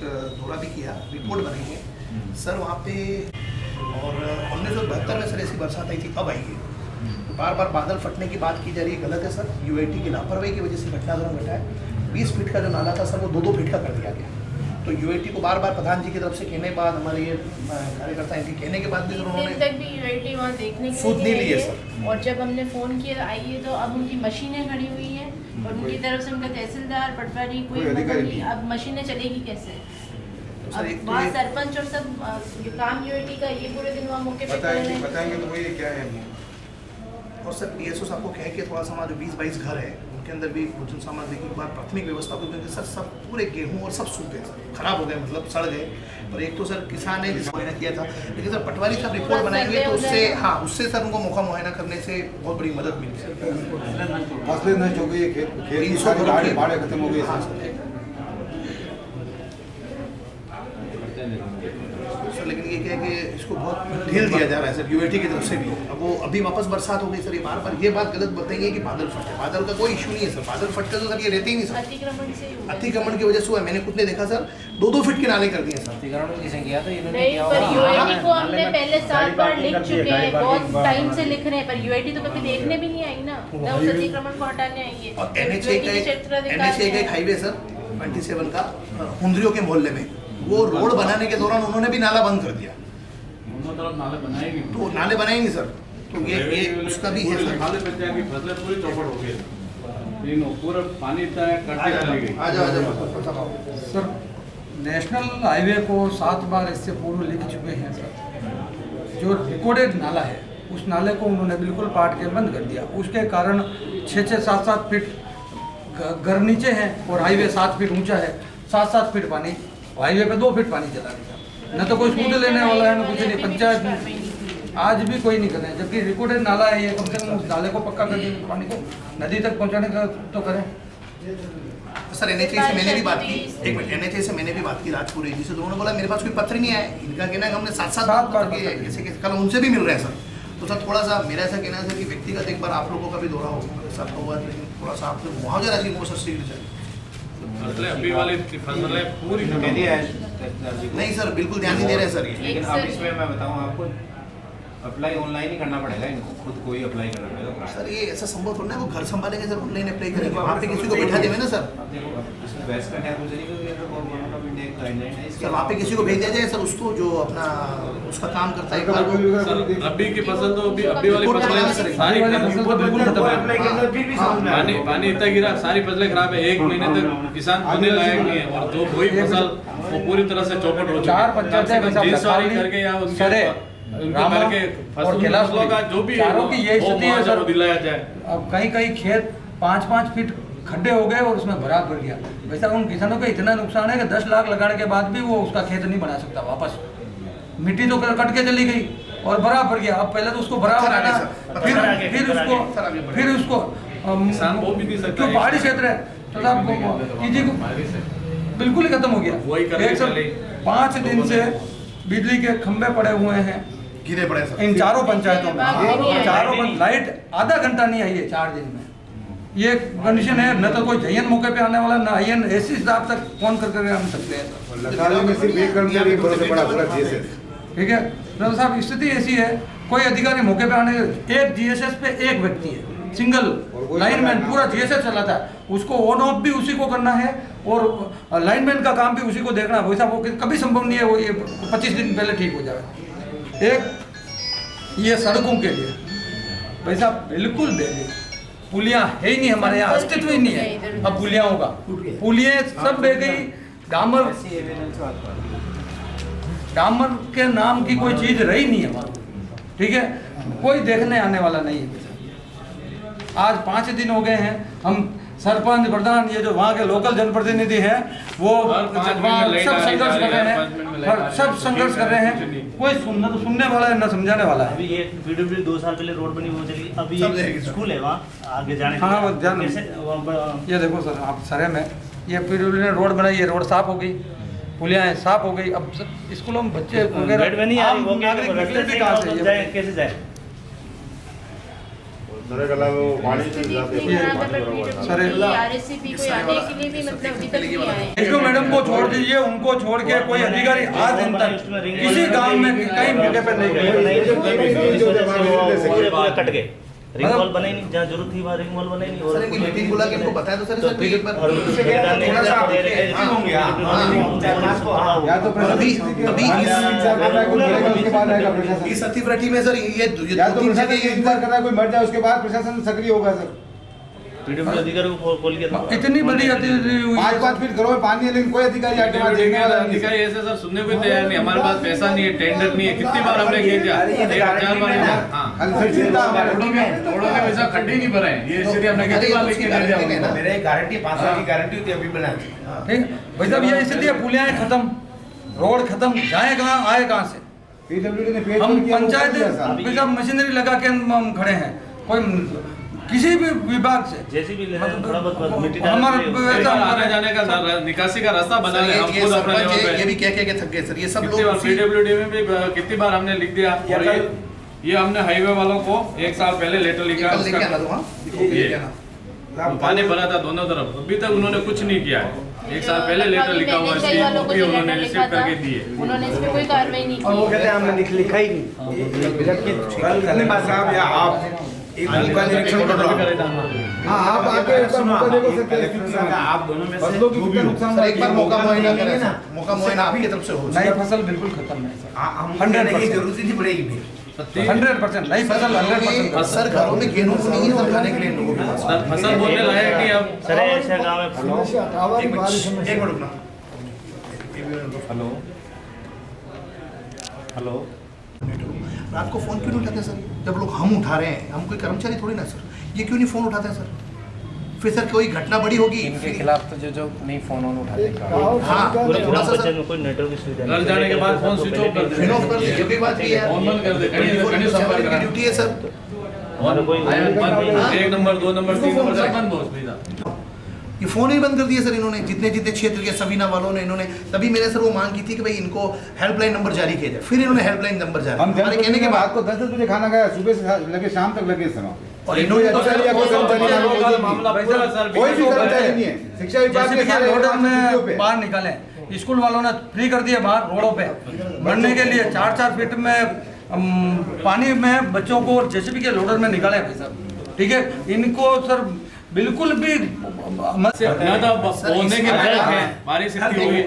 दौरा भी किया, रिपोर्ट बनाई है सर वहाँ पे। और 1972 में सर ऐसी बरसात आई थी, अब आई है। बार बार बादल फटने की बात की जा रही है, गलत है सर। यूआईटी की लापरवाही की वजह से घटना घटा है। 20 फीट का जो नाला था सर वो 2-2 फीट का कर दिया गया। तो यूआईटी को बार बार प्रधान जी की तरफ से कहने के बाद, हमारे ये कार्यकर्ता इनके कहने के बाद भी सर उन्होंने तक भी यूआईटी वहाँ देखने के सूद नहीं लिए लिए आई सर। है। और जब हमने फ़ोन किया आई है तो अब उनकी मशीनें खड़ी हुई हैं और उनकी तरफ से उनका तहसीलदार पटवारी कोई मतलब नहीं। अब मशीनें चलेगी कैसे? सर एक तो वहाँ सरपंच और सब काम यूआईटी का ये पूरे दिन वहाँ मौके पे बताएंगे तो ये क्या है। और सर पीएसओ साहब को कहे कि थोड़ा सा हमारे 20-22 घर है उनके अंदर भी भोजन सामग्री की बार प्राथमिक व्यवस्था को, क्योंकि सर सब पूरे गेहूं और सब सूखे खराब हो गए, मतलब सड़ गए। पर एक तो सर किसान ने जिसको मुआयना किया था, लेकिन सर पटवारी साहब रिपोर्ट बनाएंगे तो उससे उससे सर उनको मौका मुआयना करने से बहुत बड़ी मदद मिली सर। फसलें नष्ट हो गई, खेत सारी बाढ़ खत्म हो गई। सर लेकिन ये क्या है कि इसको बहुत ढील दिया जा रहा है सर यूआईटी की तरफ से भी। अब वो अभी वापस बरसात हो गई सर, ये बार बार ये बात गलत बताएंगे कि बादल फटे। बादल का कोई इशू नहीं है सर, बादल फटते तो सर ये रहते ही नहीं सर। अतिक्रमण की वजह से हुआ, मैंने खुद ने देखा सर 2-2 फीट के नाले कर दिए सर। अतिक्रमण किसने किया था? नहीं, पर यूआईटी को हमने पहले 7 बार लिख चुके हैं, बहुत टाइम से लिख रहे हैं, पर यूआईटी तो कभी देखने भी नहीं आई ना, ना उस अतिक्रमण को हटाने आई है। और NH का एक हाईवे सर 27 का हुंदरियों के मोहल्ले में, वो रोड बनाने के दौरान उन्होंने भी नाला बंद कर दिया। दोनों तरफ नाले बनाएंगे तो नाले बनाएंगे सर, तो ये उसका भी है सर। नाले बच जाएंगे, फसलें पूरी चौपट हो गई, पूरा पानी इतना कटके चली गई। आ जाओ सर नेशनल हाईवे को 7 बार इससे पूर्व लिख चुके हैं सर। जो रिकॉर्डेड नाला है उस नाले को उन्होंने बिल्कुल पाट के बंद कर दिया। उसके कारण 6-6, 7-7 फीट घर नीचे हैं और हाईवे 7 फीट ऊंचा है। 7-7 फीट पानी, हाईवे पे 2 फीट पानी चला गया। न तो कोई सूद लेने वाला है, न कुछ नहीं। पंचायत आज भी कोई नहीं कर रहे हैं, जबकि रिकॉर्डेड नाला है ये। कम से कम उस नाले को पक्का कर दें, पानी को नदी तक पहुंचाने का तो करें। सर NHA से मैंने भी बात की, एक मिनट, NHA से मैंने भी बात की राजपुर जी से, तो उन्होंने बोला मेरे पास कोई पत्र नहीं आया। इनका कहना है कि हमने 7-7 बार किए, जैसे कि कल उनसे भी मिल रहे हैं सर। तो सर थोड़ा सा मेरा ऐसा कहना है सर कि व्यक्तिगत एक बार आप लोगों का भी दौरा हो सब हुआ, लेकिन थोड़ा सा आपने मुआवजा राशि को सर शीघ्र चाहिए। अभी वाली फसलें पूरी नहीं सर, बिल्कुल ध्यान नहीं दे रहे हैं सर ये। लेकिन अब इसमें मैं बताऊं आपको, अप्लाई ऑनलाइन ही करना पड़ेगा इनको, खुद को ही अप्लाई करना पड़ेगा सर। ये ऐसा संभव थोड़ा ना, वो घर संभालेंगे सर, ऑनलाइन अप्लाई करेंगे, वहाँ पे किसी को बैठा देंगे ना सर। अब देखो इसमें बहस का क्या कुछ नहीं, क्योंकि गवर्नमेंट ऑफ इंडिया की गाइडलाइन है सर वहाँ पे किसी को भेज दिया जाए सर, उसको जो अपना उसका काम करता है। एक बार रबी की फसल तो अभी वाली फसलें सारी पानी इतना गिरा, सारी फसलें खराब है। 1 महीने तक किसान बोने लायक नहीं है, और जो वही फसल वो पूरी तरह से चौपट हो चुकी है। 4 पंचायतें करके या उनको करके फसलों का जो भी यही स्थिति है सर, दिलाया जाए। अब कहीं खेत 5-5 फीट खड्डे हो गए और उसमें भराव कर गया। वैसा उन किसानों का इतना नुकसान है कि 10 लाख लगाने के बाद भी वो उसका खेत नहीं बना सकता वापस। मिट्टी तो कट के चली गई और बराबर गया। अब पहले तो उसको बराबर आना, फिर उसको किसान बोल भी नहीं सकता, क्यों पहाड़ी क्षेत्र है तो साहब कीजिए को बिल्कुल ही खत्म हो गया। 5 दिन से बिजली के खंभे पड़े हुए हैं गिरे पड़े सर इन 4 पंचायतों में। चारों लाइट आधा घंटा नहीं आई है 4 दिन में। ये कंडीशन है, न तो कोई जयन मौके पे आने वाला, ना आईएन एसी स्टाफ तक फोन करके हम सकते हैं। लताल में सिर्फ एक कर्मचारी बहुत बड़ा पूरा जीएसएस, ठीक है डॉक्टर साहब, स्थिति ऐसी है कोई अधिकारी मौके पे आने, एक जीएसएस पे एक व्यक्ति है, सिंगल लाइनमैन पूरा जीएसएस चलाता है, उसको ऑन ऑफ भी उसी को करना है और लाइनमैन का काम भी उसी को देखना है। वैसा वो कभी संभव नहीं है वो ये 25 दिन पहले ठीक हो जाए। एक ये सड़कों के लिए वैसा बिल्कुल बेबी, पुलियाँ है ही नहीं हमारे यहाँ, अस्तित्व ही नहीं है। अब पुलियाँ होगा, पुलियाँ सब बह गई। डामर के नाम की कोई चीज रही नहीं है वहाँ, ठीक है, कोई देखने आने वाला नहीं है। आज 5 दिन हो गए हैं, हम सरपंच प्रधान ये जो वहाँ के लोकल जनप्रतिनिधि हैं वो सब संघर्ष कर रहे हैं, सब संघर्ष कर रहे हैं। कोई सुनने वाला है, न समझाने वाला है। अभी ये पीडब्ल्यूडी 2 साल पहले रोड बनी वो चली, अभी स्कूल है वहाँ आगे जाने के हाँ जान। ये देखो सर, आप सरे में ये पीडब्ल्यूडी ने रोड बनाई, ये रोड साफ हो गई, पुलियाँ साफ हो गई। अब स्कूलों में बच्चे वगैरह कैसे जाए? स्थिति इतनी खराब है, पर PWD, RSCP कोई आने के लिए भी मतलब अभी तक नहीं आए। इसको मैडम को छोड़ दीजिए, उनको छोड़ के कोई अधिकारी आज दिन तक किसी गांव में कहीं मौके पर नहीं गए। पूरे कट गए, रिंग वॉल बने नहीं, जहाँ जरूरत थी वहाँ रिंग वॉल बने नहीं। सर इनकी मीटिंग बुला के इनको बताया तो सर सर एक बार या तो इस अतिवृष्टि में सर ये या तो प्रशासन ये इंतजार कर रहा है कोई मर जाए, उसके बाद प्रशासन सक्रिय होगा सर। PWD अधिकारी को कॉल किया, इतनी बड़ी अतिवृष्टि हुई है। 5-5 फीट घरों में पानी है, लेकिन कोई अधिकारी आके वहाँ देखने वाला नहीं है। अधिकारी ऐसे सर सुनने को तैयार नहीं, हमारे पास पैसा नहीं है, टेंडर नहीं है, कितनी बार हमने कह दिया, 1000 बार। रोडों के पैसा खड्डे नहीं भरे हैं, ये इसलिए हमने कितनी बार लिख के दे दिया। मेरे गारंटी 5 साल की गारंटी होती है, अभी बना दी। ठीक भाई साहब, ये इसलिए पुलियाएं खत्म, रोड खत्म, जाए कहाँ आए कहाँ से। PWD ने पेज हम किया, वो पंचायत कर दिया साहब। भाई साहब मशीनरी लगा के हम खड़े हैं, कोई किसी भी विभाग से जैसे भी थोड़ा बहुत मिट्टी हमारा आने जाने का निकासी का रास्ता बना ले, हम खुद अपने लेवल पे। ये भी कह के थक गए सर, ये सब कितनी बार लोग PWD में भी कितनी बार हमने लिख दिया, और ये हमने हाईवे वालों को 1 साल पहले लेटर लिखा, लेके आना उसका दो। हाँ पानी भरा था दोनों तरफ, अभी तक उन्होंने कुछ नहीं किया है। 1 साल पहले लेटर लिखा हुआ है, इसकी कॉपी उन्होंने रिसीव करके दी है। उन्होंने इस पे कोई कार्रवाई नहीं और वो की। कहते हैं हमने लिखा ही नहीं। कल साहब या आप एक मौका निरीक्षण कर लो। हाँ आप आके एक बार मौका देखो सर, क्या स्थिति है। आप दोनों में फसलों की कितना नुकसान सर एक बार मौका मुआयना करें ना, सर, मौका मुआयना आपकी तरफ से हो। नई फसल बिल्कुल खत्म है सर, हम कहने की जरूरत ही नहीं पड़ेगी भी। 100% नई फसल 100%। सर घरों में गेहूं नहीं है सर खाने के लिए इन लोगों के पास। सर फसल बोलने लायक नहीं अब। सर ऐसे गाँव में एक मिनट रुकना। हेलो हेलो, रात को फोन क्यों नहीं उठाते सर? जब लोग हम उठा रहे हैं, हम कोई कर्मचारी थोड़ी ना सर, ये क्यों नहीं फोन उठाते हैं सर? फिर सर कोई घटना बड़ी होगी इनके खिलाफ तो जो नहीं फोन ऑन उठाते हाँ पूरे थोड़ा सा बच्चे में कोई नेटवर्क की सुविधा घर जाने के बाद फोन स्विच ऑफ कर दे, फिर ऑफ कर दीजिए, कोई बात नहीं है, फोन बंद कर दे, कहीं संपर्क की करा। ड्यूटी है सर। और कोई 1 नंबर 2 नंबर 3 नंबर सब बंद पहुंच गई। ये फोन ही बंद कर दिया सर इन्होंने, जितने जितने क्षेत्र के सवीना वालों ने इन्होंने। तभी मैंने सर वो मांग की थी कि भाई इनको हेल्पलाइन नंबर जारी किया जाए, फिर इन्होंने हेल्पलाइन नंबर जारी हम हमारे कहने के बाद रात को 10-10 बजे खाना खाया, सुबह से लगे शाम तक लगे समय। और इन्होंने तो अधिकारी या कोई कर्मचारी मामला पूरा सर कोई भी कर्मचारी नहीं है, शिक्षा विभाग जैसे के कि सारे लोडर छुट्टियों में पे। बाहर निकाले, स्कूल वालों ने फ्री कर दिया बाहर रोडों पे बढ़ने के लिए। 4-4 फीट में पानी में बच्चों को जेसीबी के लोडर में निकाले भाई साहब। ठीक है, इनको सर बिल्कुल भी बोलने के लायक है, बारिश इतनी हुई।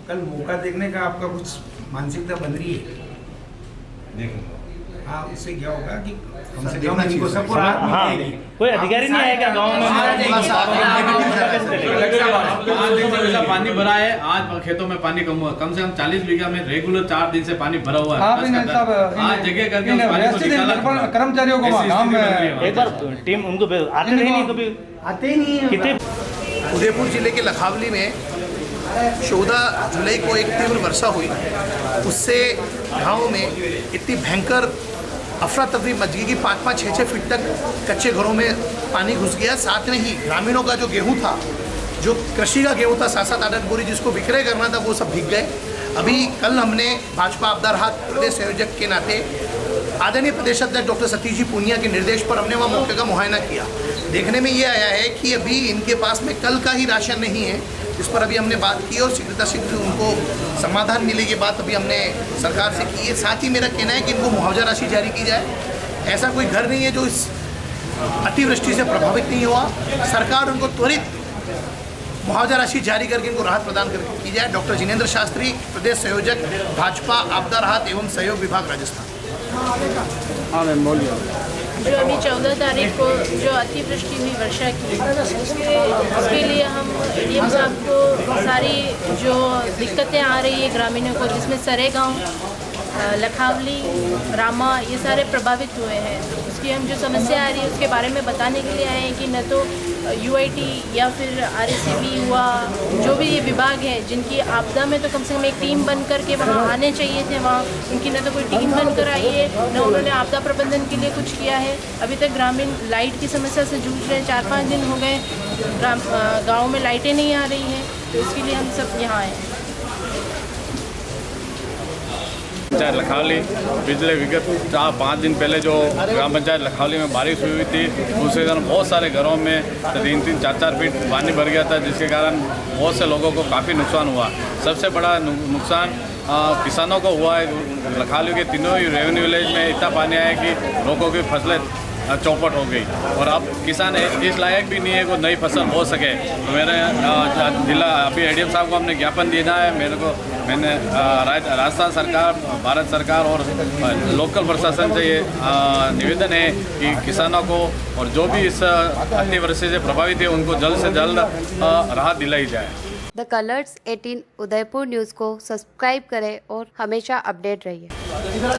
कल मौका देखने का आपका कुछ मानसिकता बन रही है, देखो हाँ, उससे क्या होगा कि कम से कम इनको सबको राहत हाँ, मिलेगी। कोई अधिकारी नहीं आएगा गाँव में। पानी भरा है, आज खेतों में पानी कम हुआ, कम से कम 40 बीघा में रेगुलर 4 दिन से पानी भरा हुआ है। आप इन्हें सब आज जगह करके उस पानी को निकाला। कर्मचारियों को वहाँ गाँव में एक बार टीम उनको आते नहीं, कभी आते ही नहीं है। कितने उदयपुर जिले के लखावली में 14 जुलाई को एक तीव्र वर्षा हुई, उससे गांव में इतनी भयंकर अफरा तफरी मच गई कि 5-5, 6-6 फीट तक कच्चे घरों में पानी घुस गया। साथ में ही ग्रामीणों का जो गेहूं था, जो कृषि का गेहूं था 7-8 बोरी जिसको विक्रय करना था, वो सब भीग गए। अभी कल हमने भाजपा आपदा राहत प्रदेश संयोजक के नाते आदरणीय प्रदेश अध्यक्ष डॉक्टर सतीश जी पूनिया के निर्देश पर हमने वहाँ मौके का मुआयना किया। देखने में ये आया है कि अभी इनके पास में कल का ही राशन नहीं है, इस पर अभी हमने बात की और शीघ्र उनको समाधान मिलने की बात अभी हमने सरकार से की है। साथ ही मेरा कहना है कि इनको मुआवजा राशि जारी की जाए। ऐसा कोई घर नहीं है जो इस अतिवृष्टि से प्रभावित नहीं हुआ। सरकार उनको त्वरित मुआवजा राशि जारी करके इनको राहत प्रदान की जाए। डॉक्टर जिनेंद्र शास्त्री, प्रदेश संयोजक भाजपा आपदा राहत एवं सहयोग विभाग राजस्थान। जो अभी 14 तारीख को जो अतिवृष्टि हुई वर्षा की, उसके लिए हम एडीएम साहब को सारी जो दिक्कतें आ रही है ग्रामीणों को, जिसमें सरे गाँव, लखावली, रामा, ये सारे प्रभावित हुए हैं। तो उसकी हम जो समस्या आ रही है उसके बारे में बताने के लिए आए हैं कि न तो UIT या फिर RSCB हुआ, जो भी ये विभाग है जिनकी आपदा में तो कम से कम एक टीम बन कर के वहाँ आने चाहिए थे। वहाँ उनकी न तो कोई टीम बनकर आई है, न उन्होंने आपदा प्रबंधन के लिए कुछ किया है। अभी तक ग्रामीण लाइट की समस्या से जूझ रहे हैं, 4-5 दिन हो गए गाँव में लाइटें नहीं आ रही हैं। तो इसके लिए हम सब यहाँ आए हैं। पंचायत लखावली पिछले विगत 4-5 दिन पहले जो ग्राम पंचायत लखावली में बारिश हुई थी उसके कारण बहुत सारे घरों में 3-3, 4-4 फीट पानी भर गया था, जिसके कारण बहुत से लोगों को काफ़ी नुकसान हुआ। सबसे बड़ा नुकसान किसानों को हुआ है। लखावली के तीनों ही रेवेन्यू विलेज में इतना पानी आया कि लोगों की फसलें चौपट हो गई और अब किसान इस लायक भी नहीं है कि नई फसल बो सके। तो मैंने जिला अभी एडीएम साहब को हमने ज्ञापन देना है। मैंने राजस्थान सरकार, भारत सरकार और लोकल प्रशासन से ये निवेदन है कि किसानों को और जो भी इस अतिवृष्टि से प्रभावित है उनको जल्द से जल्द राहत दिलाई जाए। द कलर्स 18 उदयपुर न्यूज़ को सब्सक्राइब करें और हमेशा अपडेट रहिए।